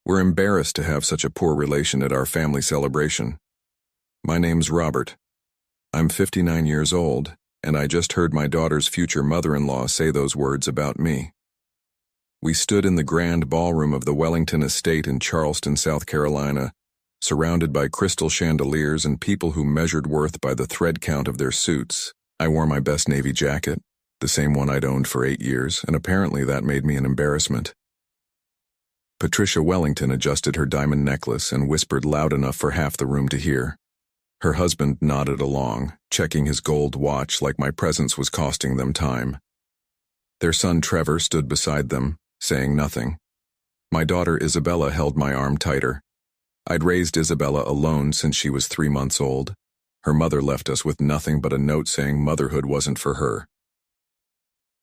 We're embarrassed to have such a poor relation at our family celebration. My name's Robert. I'm 59 years old, and I just heard my daughter's future mother-in-law say those words about me. We stood in the grand ballroom of the Wellington estate in Charleston, South Carolina, surrounded by crystal chandeliers and people who measured worth by the thread count of their suits. I wore my best navy jacket, the same one I'd owned for 8 years, and apparently that made me an embarrassment. Patricia Wellington adjusted her diamond necklace and whispered loud enough for half the room to hear. Her husband nodded along, checking his gold watch like my presence was costing them time. Their son Trevor stood beside them, saying nothing. My daughter Isabella held my arm tighter. I'd raised Isabella alone since she was 3 months old. Her mother left us with nothing but a note saying motherhood wasn't for her.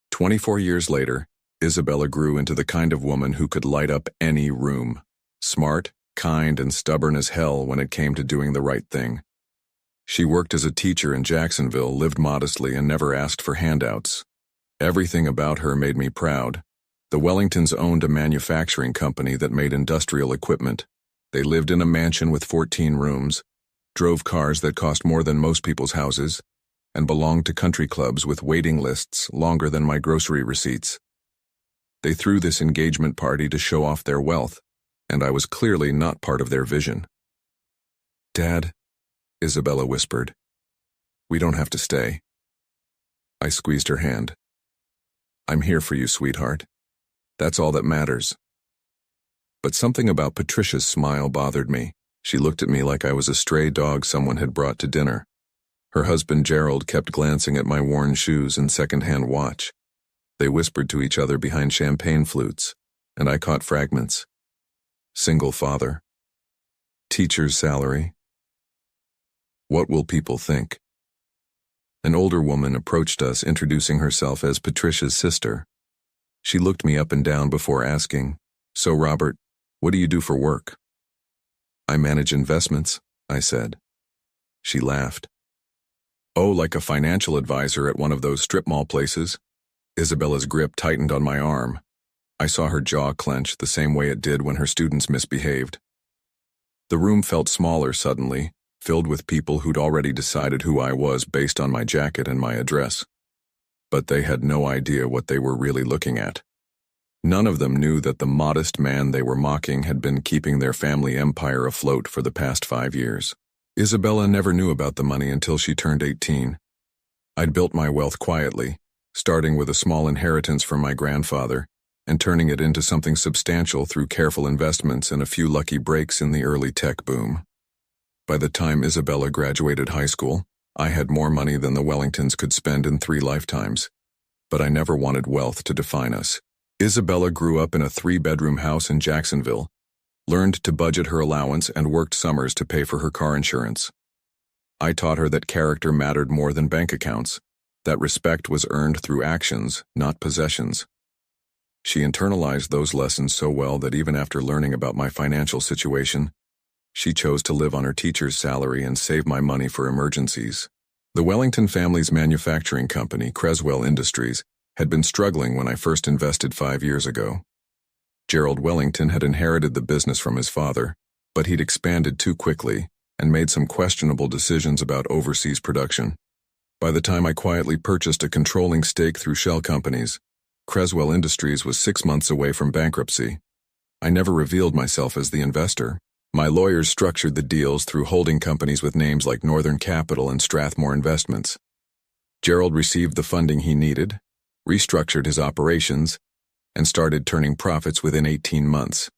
24 years later, Isabella grew into the kind of woman who could light up any room. Smart, kind, and stubborn as hell when it came to doing the right thing. She worked as a teacher in Jacksonville, lived modestly, and never asked for handouts. Everything about her made me proud. The Wellingtons owned a manufacturing company that made industrial equipment. They lived in a mansion with 14 rooms, drove cars that cost more than most people's houses, and belonged to country clubs with waiting lists longer than my grocery receipts. They threw this engagement party to show off their wealth, and I was clearly not part of their vision. "Dad," Isabella whispered, "we don't have to stay." I squeezed her hand. "I'm here for you, sweetheart. That's all that matters." But something about Patricia's smile bothered me. She looked at me like I was a stray dog someone had brought to dinner. Her husband Gerald kept glancing at my worn shoes and second-hand watch. They whispered to each other behind champagne flutes, and I caught fragments. Single father. Teacher's salary. What will people think? An older woman approached us, introducing herself as Patricia's sister. She looked me up and down before asking, "So, Robert, what do you do for work?" "I manage investments," I said. She laughed. "Oh, like a financial advisor at one of those strip mall places?" Isabella's grip tightened on my arm. I saw her jaw clench the same way it did when her students misbehaved. The room felt smaller suddenly, filled with people who'd already decided who I was based on my jacket and my address. But they had no idea what they were really looking at. None of them knew that the modest man they were mocking had been keeping their family empire afloat for the past 5 years. Isabella never knew about the money until she turned 18. I'd built my wealth quietly, starting with a small inheritance from my grandfather, and turning it into something substantial through careful investments and a few lucky breaks in the early tech boom. By the time Isabella graduated high school, I had more money than the Wellingtons could spend in 3 lifetimes. But I never wanted wealth to define us. Isabella grew up in a 3-bedroom house in Jacksonville, learned to budget her allowance, and worked summers to pay for her car insurance. I taught her that character mattered more than bank accounts, that respect was earned through actions, not possessions. She internalized those lessons so well that even after learning about my financial situation, she chose to live on her teacher's salary and save my money for emergencies. The Wellington family's manufacturing company, Creswell Industries, had been struggling when I first invested 5 years ago. Gerald Wellington had inherited the business from his father, but he'd expanded too quickly and made some questionable decisions about overseas production. By the time I quietly purchased a controlling stake through shell companies, Creswell Industries was 6 months away from bankruptcy. I never revealed myself as the investor. My lawyers structured the deals through holding companies with names like Northern Capital and Strathmore Investments. Gerald received the funding he needed, restructured his operations, and started turning profits within 18 months.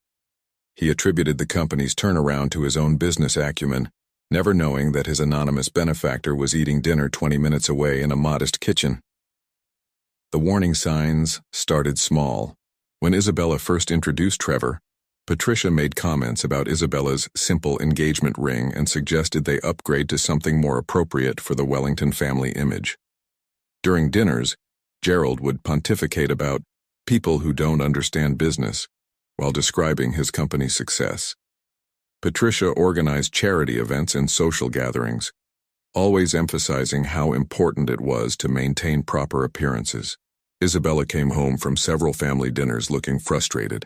He attributed the company's turnaround to his own business acumen, never knowing that his anonymous benefactor was eating dinner 20 minutes away in a modest kitchen. The warning signs started small. When Isabella first introduced Trevor, Patricia made comments about Isabella's simple engagement ring and suggested they upgrade to something more appropriate for the Wellington family image. During dinners, Gerald would pontificate about people who don't understand business while describing his company's success. Patricia organized charity events and social gatherings, always emphasizing how important it was to maintain proper appearances. Isabella came home from several family dinners looking frustrated.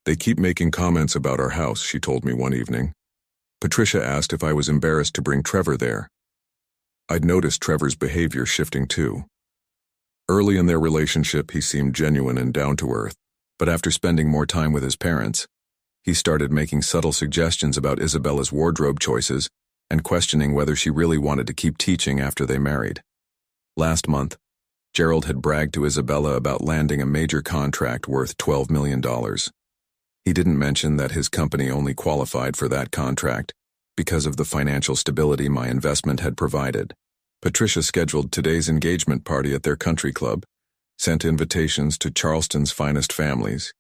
They keep making comments about our house, she told me one evening. Patricia asked if I was embarrassed to bring Trevor there. I'd noticed Trevor's behavior shifting too. Early in their relationship, he seemed genuine and down to earth, but after spending more time with his parents, he started making subtle suggestions about Isabella's wardrobe choices and questioning whether she really wanted to keep teaching after they married. Last month, Gerald had bragged to Isabella about landing a major contract worth $12 million. He didn't mention that his company only qualified for that contract because of the financial stability my investment had provided. Patricia scheduled today's engagement party at their country club, sent invitations to Charleston's finest families,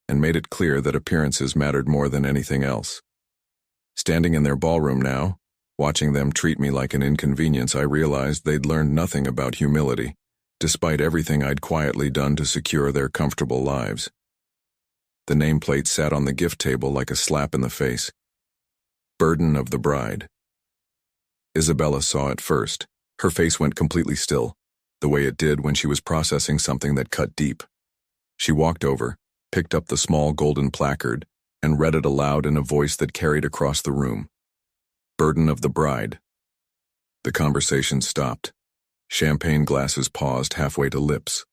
and made it clear that appearances mattered more than anything else. Standing in their ballroom now, watching them treat me like an inconvenience, I realized they'd learned nothing about humility, despite everything I'd quietly done to secure their comfortable lives. The nameplate sat on the gift table like a slap in the face. Burden of the bride. Isabella saw it first. Her face went completely still, the way it did when she was processing something that cut deep. She walked over, picked up the small golden placard, and read it aloud in a voice that carried across the room. Burden of the bride. The conversation stopped. Champagne glasses paused halfway to lips.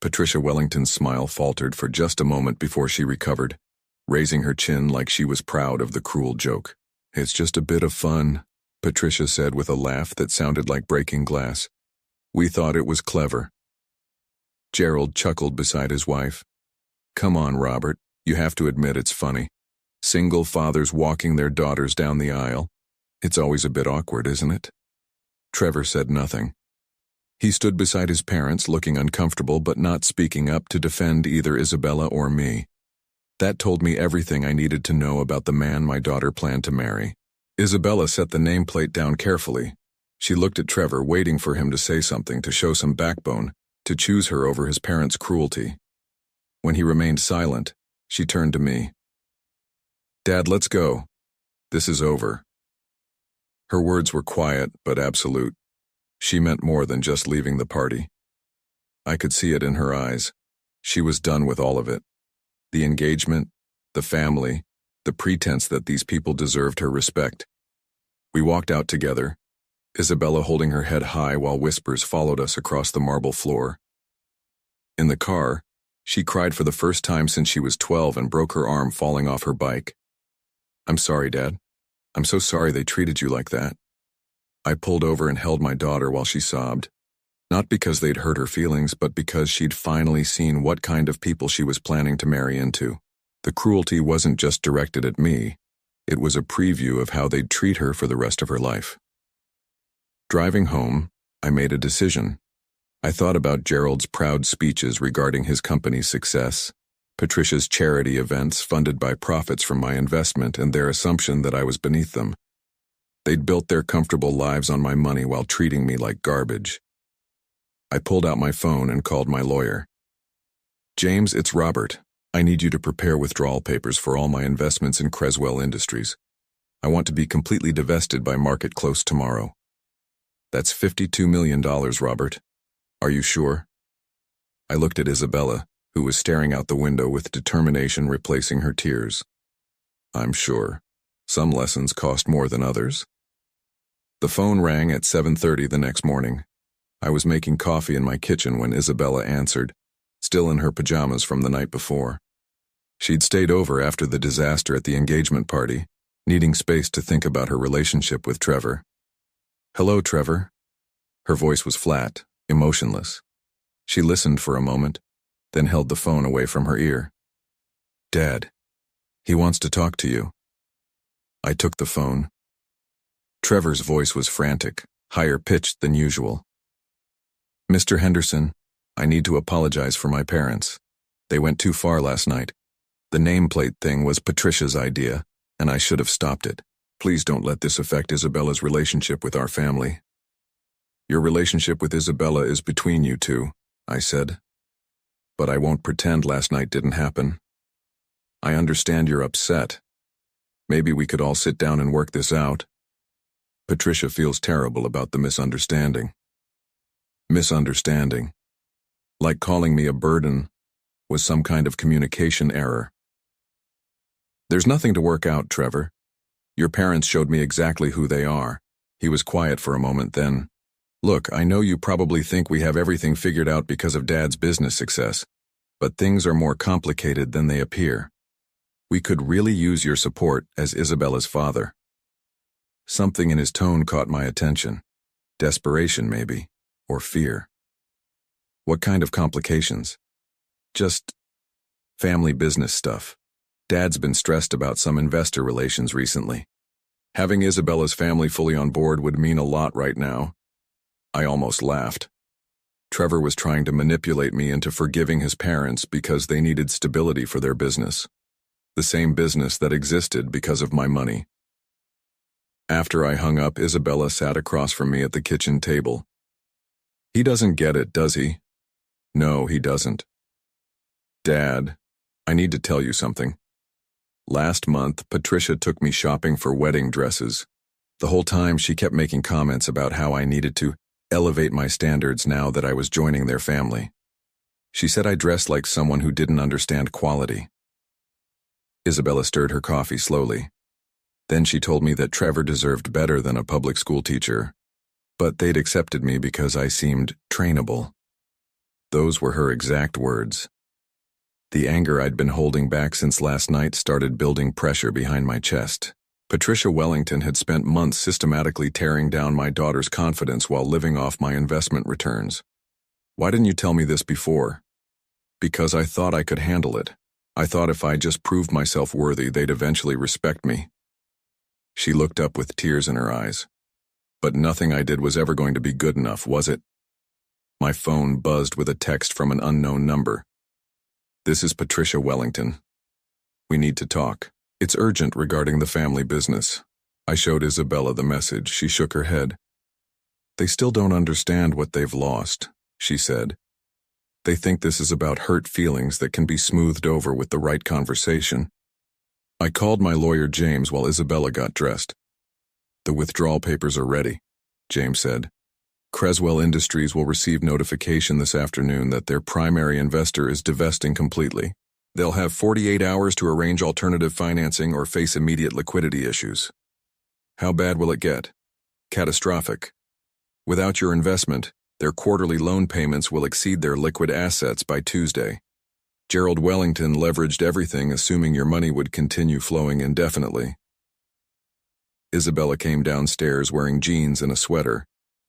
Patricia Wellington's smile faltered for just a moment before she recovered, raising her chin like she was proud of the cruel joke. "It's just a bit of fun," Patricia said with a laugh that sounded like breaking glass. "We thought it was clever." Gerald chuckled beside his wife. "Come on, Robert, you have to admit it's funny. Single fathers walking their daughters down the aisle. It's always a bit awkward, isn't it?" Trevor said nothing. He stood beside his parents, looking uncomfortable but not speaking up to defend either Isabella or me. That told me everything I needed to know about the man my daughter planned to marry. Isabella set the nameplate down carefully. She looked at Trevor, waiting for him to say something, to show some backbone, to choose her over his parents' cruelty. When he remained silent, she turned to me. "Dad, let's go. This is over." Her words were quiet but absolute. She meant more than just leaving the party. I could see it in her eyes. She was done with all of it. The engagement, the family, the pretense that these people deserved her respect. We walked out together, Isabella holding her head high while whispers followed us across the marble floor. In the car, she cried for the first time since she was 12 and broke her arm falling off her bike. "I'm sorry, Dad. I'm so sorry they treated you like that." I pulled over and held my daughter while she sobbed. Not because they'd hurt her feelings, but because she'd finally seen what kind of people she was planning to marry into. The cruelty wasn't just directed at me. It was a preview of how they'd treat her for the rest of her life. Driving home, I made a decision. I thought about Gerald's proud speeches regarding his company's success, Patricia's charity events funded by profits from my investment, and their assumption that I was beneath them. They'd built their comfortable lives on my money while treating me like garbage. I pulled out my phone and called my lawyer. "James, it's Robert. I need you to prepare withdrawal papers for all my investments in Creswell Industries. I want to be completely divested by market close tomorrow." "That's $52 million, Robert. Are you sure?" I looked at Isabella, who was staring out the window with determination replacing her tears. "I'm sure. Some lessons cost more than others." The phone rang at 7:30 the next morning. I was making coffee in my kitchen when Isabella answered, still in her pajamas from the night before. She'd stayed over after the disaster at the engagement party, needing space to think about her relationship with Trevor. "Hello, Trevor." Her voice was flat, emotionless. She listened for a moment, then held the phone away from her ear. "Dad, he wants to talk to you." I took the phone. Trevor's voice was frantic, higher pitched than usual. "Mr. Henderson, I need to apologize for my parents. They went too far last night. The nameplate thing was Patricia's idea, and I should have stopped it. Please don't let this affect Isabella's relationship with our family." "Your relationship with Isabella is between you two," I said. "But I won't pretend last night didn't happen. I understand you're upset. Maybe we could all sit down and work this out. Patricia feels terrible about the misunderstanding." Misunderstanding. Like calling me a burden was some kind of communication error. There's nothing to work out, Trevor. Your parents showed me exactly who they are. He was quiet for a moment, then, look, I know you probably think we have everything figured out because of Dad's business success, but things are more complicated than they appear. We could really use your support as Isabella's father. Something in his tone caught my attention. Desperation, maybe, or fear. What kind of complications? Just family business stuff. Dad's been stressed about some investor relations recently. Having Isabella's family fully on board would mean a lot right now. I almost laughed. Trevor was trying to manipulate me into forgiving his parents because they needed stability for their business. The same business that existed because of my money. After I hung up, Isabella sat across from me at the kitchen table. He doesn't get it, does he? No, he doesn't. Dad, I need to tell you something. Last month, Patricia took me shopping for wedding dresses. The whole time she kept making comments about how I needed to elevate my standards now that I was joining their family. She said I dressed like someone who didn't understand quality. Isabella stirred her coffee slowly. Then she told me that Trevor deserved better than a public school teacher, but they'd accepted me because I seemed trainable. Those were her exact words. The anger I'd been holding back since last night started building pressure behind my chest. Patricia Wellington had spent months systematically tearing down my daughter's confidence while living off my investment returns. Why didn't you tell me this before? Because I thought I could handle it. I thought if I just proved myself worthy, they'd eventually respect me. She looked up with tears in her eyes. But nothing I did was ever going to be good enough, was it? My phone buzzed with a text from an unknown number. This is Patricia Wellington. We need to talk. It's urgent regarding the family business. I showed Isabella the message. She shook her head. They still don't understand what they've lost, she said. They think this is about hurt feelings that can be smoothed over with the right conversation. I called my lawyer James while Isabella got dressed. The withdrawal papers are ready, James said. Creswell Industries will receive notification this afternoon that their primary investor is divesting completely. They'll have 48 hours to arrange alternative financing or face immediate liquidity issues. How bad will it get? Catastrophic. Without your investment, their quarterly loan payments will exceed their liquid assets by Tuesday. Gerald Wellington leveraged everything assuming your money would continue flowing indefinitely. Isabella came downstairs wearing jeans and a sweater.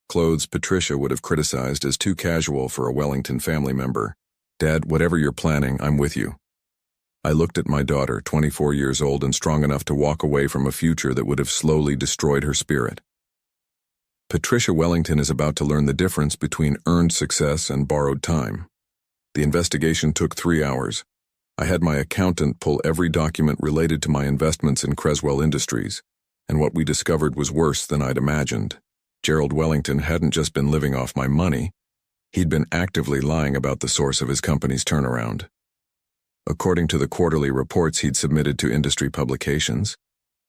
Clothes Patricia would have criticized as too casual for a Wellington family member. Dad, whatever you're planning, I'm with you. I looked at my daughter, 24 years old and strong enough to walk away from a future that would have slowly destroyed her spirit. Patricia Wellington is about to learn the difference between earned success and borrowed time. The investigation took 3 hours. I had my accountant pull every document related to my investments in Creswell Industries, and what we discovered was worse than I'd imagined. Gerald Wellington hadn't just been living off my money, he'd been actively lying about the source of his company's turnaround. According to the quarterly reports he'd submitted to industry publications,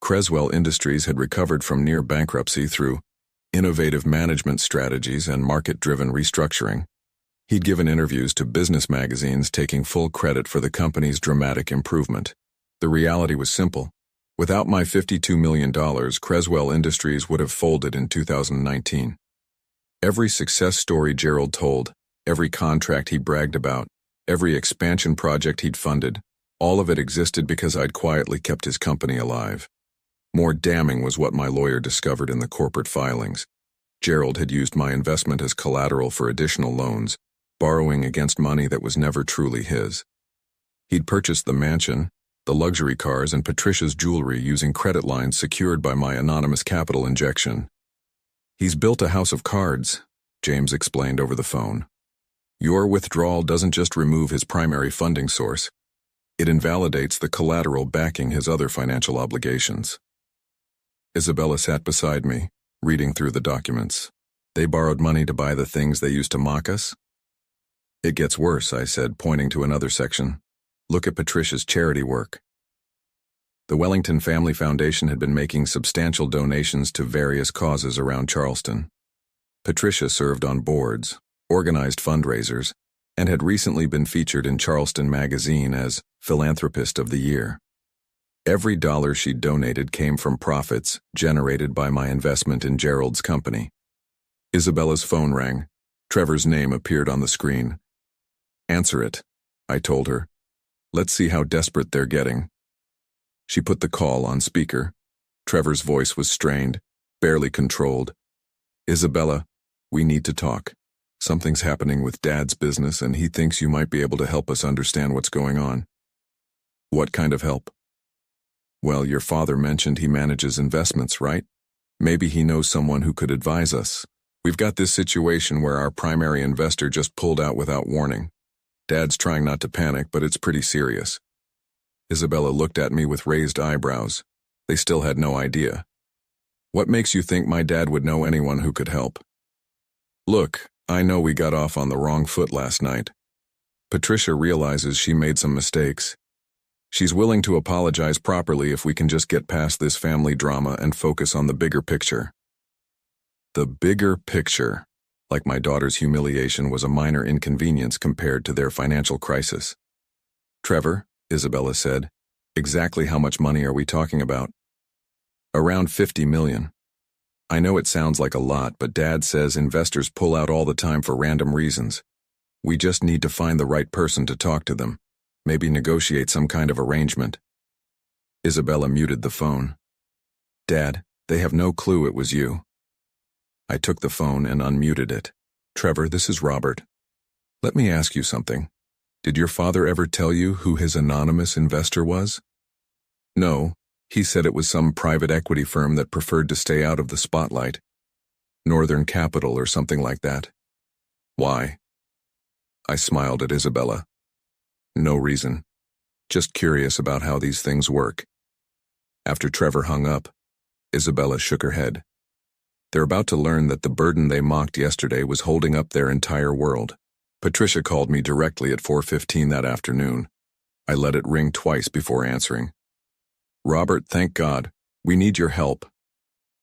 Creswell Industries had recovered from near bankruptcy through innovative management strategies and market-driven restructuring. He'd given interviews to business magazines taking full credit for the company's dramatic improvement. The reality was simple. Without my $52 million, Creswell Industries would have folded in 2019. Every success story Gerald told, every contract he bragged about, every expansion project he'd funded, all of it existed because I'd quietly kept his company alive. More damning was what my lawyer discovered in the corporate filings. Gerald had used my investment as collateral for additional loans, borrowing against money that was never truly his. He'd purchased the mansion, the luxury cars, and Patricia's jewelry using credit lines secured by my anonymous capital injection. He's built a house of cards, James explained over the phone. Your withdrawal doesn't just remove his primary funding source. It invalidates the collateral backing his other financial obligations. Isabella sat beside me, reading through the documents. They borrowed money to buy the things they used to mock us? It gets worse, I said, pointing to another section. Look at Patricia's charity work. The Wellington Family Foundation had been making substantial donations to various causes around Charleston. Patricia served on boards, organized fundraisers, and had recently been featured in Charleston Magazine as Philanthropist of the Year. Every dollar she donated came from profits generated by my investment in Gerald's company. Isabella's phone rang. Trevor's name appeared on the screen. "Answer it," I told her. "Let's see how desperate they're getting." She put the call on speaker. Trevor's voice was strained, barely controlled. "Isabella, we need to talk. Something's happening with Dad's business and he thinks you might be able to help us understand what's going on." "What kind of help?" "Well, your father mentioned he manages investments, right? Maybe he knows someone who could advise us. We've got this situation where our primary investor just pulled out without warning. Dad's trying not to panic, but it's pretty serious." Isabella looked at me with raised eyebrows. They still had no idea. "What makes you think my dad would know anyone who could help?" "Look, I know we got off on the wrong foot last night. Patricia realizes she made some mistakes. She's willing to apologize properly if we can just get past this family drama and focus on the bigger picture." The bigger picture, like my daughter's humiliation was a minor inconvenience compared to their financial crisis. "Trevor," Isabella said, "exactly how much money are we talking about?" "Around 50 million. I know it sounds like a lot, but Dad says investors pull out all the time for random reasons. We just need to find the right person to talk to them, maybe negotiate some kind of arrangement." Isabella muted the phone. "Dad, they have no clue it was you." I took the phone and unmuted it. "Trevor, this is Robert. Let me ask you something. Did your father ever tell you who his anonymous investor was?" "No, he said it was some private equity firm that preferred to stay out of the spotlight. Northern Capital or something like that." "Why?" I smiled at Isabella. "No reason. Just curious about how these things work." After Trevor hung up, Isabella shook her head. They're about to learn that the burden they mocked yesterday was holding up their entire world. Patricia called me directly at 4:15 that afternoon. I let it ring twice before answering. "Robert, thank God. We need your help."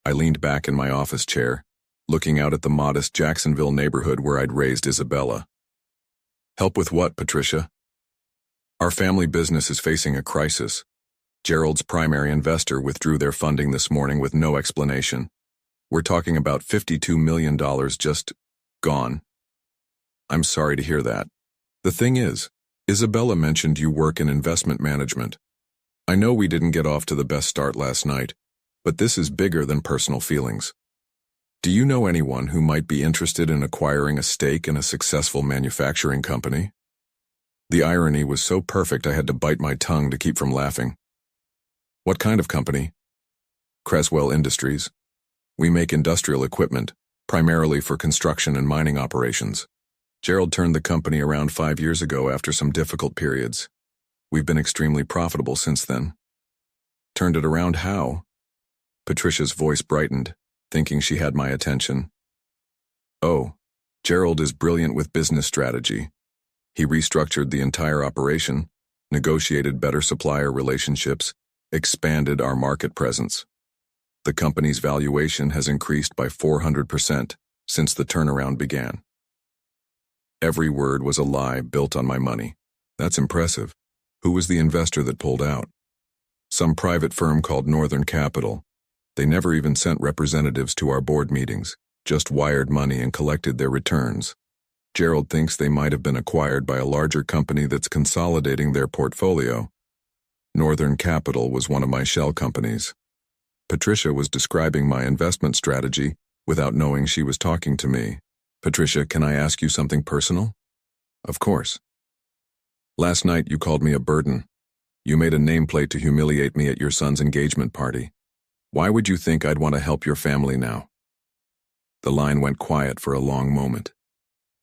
I leaned back in my office chair, looking out at the modest Jacksonville neighborhood where I'd raised Isabella. "Help with what, Patricia?" "Our family business is facing a crisis. Gerald's primary investor withdrew their funding this morning with no explanation. We're talking about $52 million just gone." "I'm sorry to hear that. The thing is, Isabella mentioned you work in investment management. I know we didn't get off to the best start last night, but this is bigger than personal feelings. Do you know anyone who might be interested in acquiring a stake in a successful manufacturing company?" The irony was so perfect I had to bite my tongue to keep from laughing. "What kind of company?" "Creswell Industries. We make industrial equipment, primarily for construction and mining operations. Gerald turned the company around 5 years ago after some difficult periods. We've been extremely profitable since then." "Turned it around how?" Patricia's voice brightened, thinking she had my attention. "Oh, Gerald is brilliant with business strategy. He restructured the entire operation, negotiated better supplier relationships, expanded our market presence. The company's valuation has increased by 400% since the turnaround began." Every word was a lie built on my money. "That's impressive. Who was the investor that pulled out?" "Some private firm called Northern Capital. They never even sent representatives to our board meetings, just wired money and collected their returns. Gerald thinks they might have been acquired by a larger company that's consolidating their portfolio. Northern Capital was one of my shell companies." Patricia was describing my investment strategy without knowing she was talking to me. "Patricia, can I ask you something personal?" "Of course." "Last night you called me a burden. You made a nameplate to humiliate me at your son's engagement party. Why would you think I'd want to help your family now?" The line went quiet for a long moment.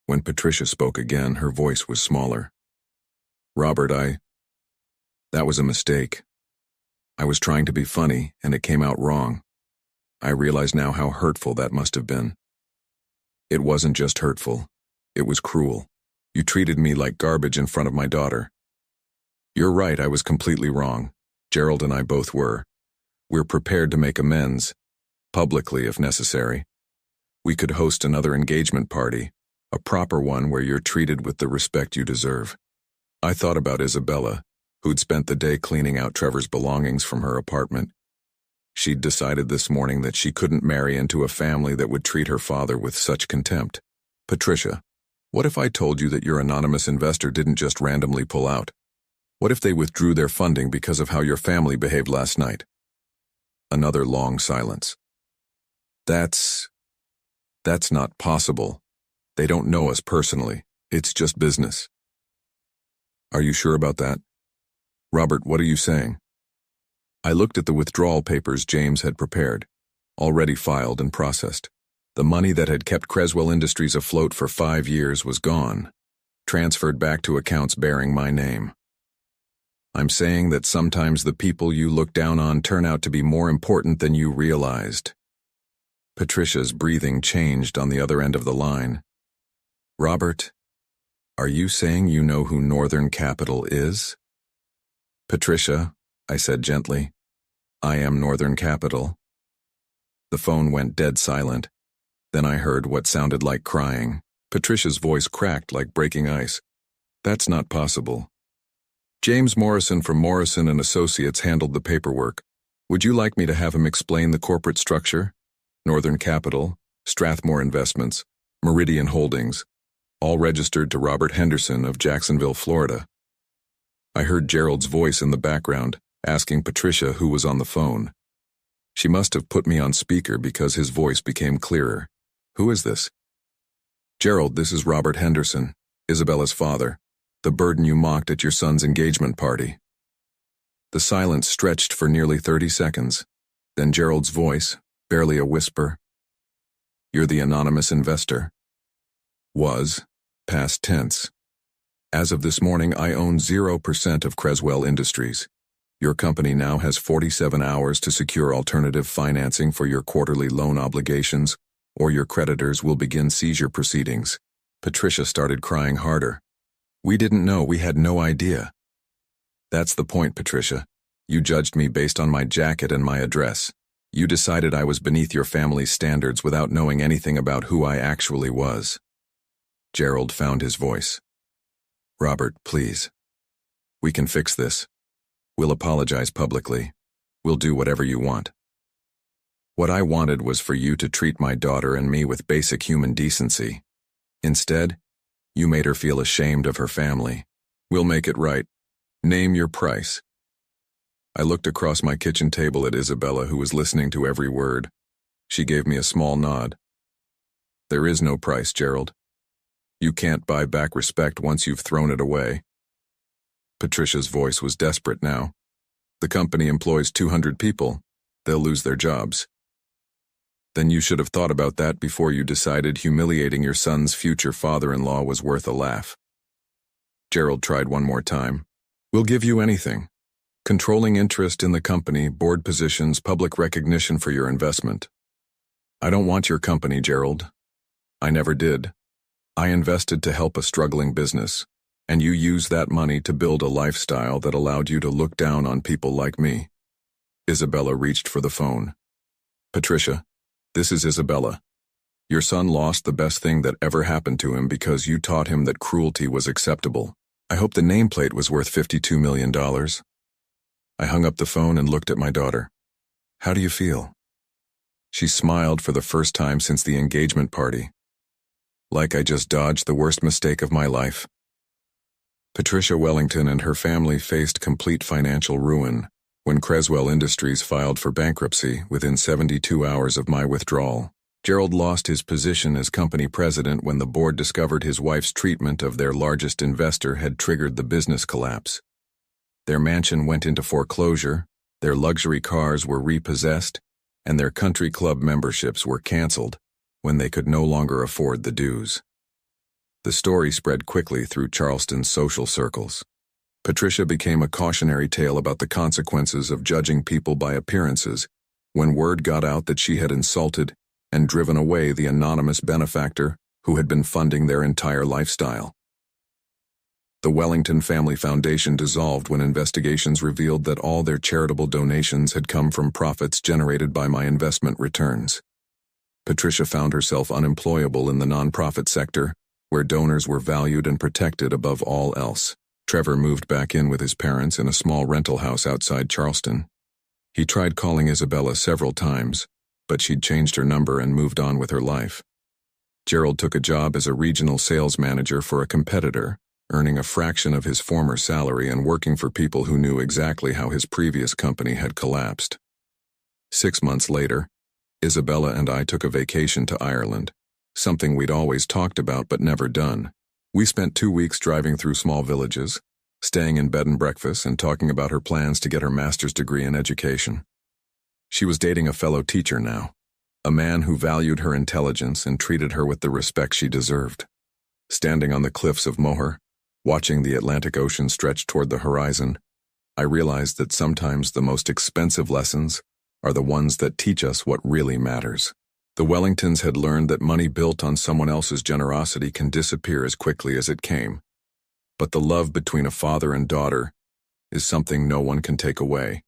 When Patricia spoke again, her voice was smaller. "Robert, that was a mistake. I was trying to be funny, and it came out wrong. I realize now how hurtful that must have been." "It wasn't just hurtful. It was cruel. You treated me like garbage in front of my daughter." "You're right, I was completely wrong. Gerald and I both were. We're prepared to make amends, publicly if necessary. We could host another engagement party, a proper one where you're treated with the respect you deserve." I thought about Isabella. who'd spent the day cleaning out Trevor's belongings from her apartment. She'd decided this morning that she couldn't marry into a family that would treat her father with such contempt. Patricia, what if I told you that your anonymous investor didn't just randomly pull out? What if they withdrew their funding because of how your family behaved last night? Another long silence. That's not possible. They don't know us personally. It's just business. Are you sure about that? Robert, what are you saying? I looked at the withdrawal papers James had prepared, already filed and processed. The money that had kept Creswell Industries afloat for 5 years was gone, transferred back to accounts bearing my name. I'm saying that sometimes the people you look down on turn out to be more important than you realized. Patricia's breathing changed on the other end of the line. Robert, are you saying you know who Northern Capital is? Patricia, I said gently, I am Northern Capital. The phone went dead silent. Then I heard what sounded like crying. Patricia's voice cracked like breaking ice. That's not possible. James Morrison from Morrison & Associates handled the paperwork. Would you like me to have him explain the corporate structure? Northern Capital, Strathmore Investments, Meridian Holdings, all registered to Robert Henderson of Jacksonville, Florida. I heard Gerald's voice in the background, asking Patricia who was on the phone. She must have put me on speaker because his voice became clearer. Who is this? Gerald, this is Robert Henderson, Isabella's father, the burden you mocked at your son's engagement party. The silence stretched for nearly 30 seconds. Then Gerald's voice, barely a whisper. You're the anonymous investor. Was, past tense. As of this morning, I own 0% of Creswell Industries. Your company now has 47 hours to secure alternative financing for your quarterly loan obligations, or your creditors will begin seizure proceedings. Patricia started crying harder. We didn't know, we had no idea. That's the point, Patricia. You judged me based on my jacket and my address. You decided I was beneath your family's standards without knowing anything about who I actually was. Gerald found his voice. Robert, please. We can fix this. We'll apologize publicly. We'll do whatever you want. What I wanted was for you to treat my daughter and me with basic human decency. Instead, you made her feel ashamed of her family. We'll make it right. Name your price. I looked across my kitchen table at Isabella, who was listening to every word. She gave me a small nod. There is no price, Gerald. You can't buy back respect once you've thrown it away. Patricia's voice was desperate now. The company employs 200 people. They'll lose their jobs. Then you should have thought about that before you decided humiliating your son's future father-in-law was worth a laugh. Gerald tried one more time. We'll give you anything. Controlling interest in the company, board positions, public recognition for your investment. I don't want your company, Gerald. I never did. I invested to help a struggling business, and you used that money to build a lifestyle that allowed you to look down on people like me. Isabella reached for the phone. Patricia, this is Isabella. Your son lost the best thing that ever happened to him because you taught him that cruelty was acceptable. I hope the nameplate was worth $52 million. I hung up the phone and looked at my daughter. How do you feel? She smiled for the first time since the engagement party. Like I just dodged the worst mistake of my life. Patricia Wellington and her family faced complete financial ruin when Creswell Industries filed for bankruptcy within 72 hours of my withdrawal. Gerald lost his position as company president when the board discovered his wife's treatment of their largest investor had triggered the business collapse. Their mansion went into foreclosure, their luxury cars were repossessed, and their country club memberships were canceled when they could no longer afford the dues. The story spread quickly through Charleston's social circles. Patricia became a cautionary tale about the consequences of judging people by appearances when word got out that she had insulted and driven away the anonymous benefactor who had been funding their entire lifestyle. The Wellington Family Foundation dissolved when investigations revealed that all their charitable donations had come from profits generated by my investment returns. Patricia found herself unemployable in the nonprofit sector, where donors were valued and protected above all else. Trevor moved back in with his parents in a small rental house outside Charleston. He tried calling Isabella several times, but she'd changed her number and moved on with her life. Gerald took a job as a regional sales manager for a competitor, earning a fraction of his former salary and working for people who knew exactly how his previous company had collapsed. 6 months later, Isabella and I took a vacation to Ireland, something we'd always talked about but never done. We spent 2 weeks driving through small villages, staying in bed and breakfast and talking about her plans to get her master's degree in education. She was dating a fellow teacher now, a man who valued her intelligence and treated her with the respect she deserved. Standing on the cliffs of Moher, watching the Atlantic Ocean stretch toward the horizon, I realized that sometimes the most expensive lessons are the ones that teach us what really matters. The Wellingtons had learned that money built on someone else's generosity can disappear as quickly as it came. But the love between a father and daughter is something no one can take away.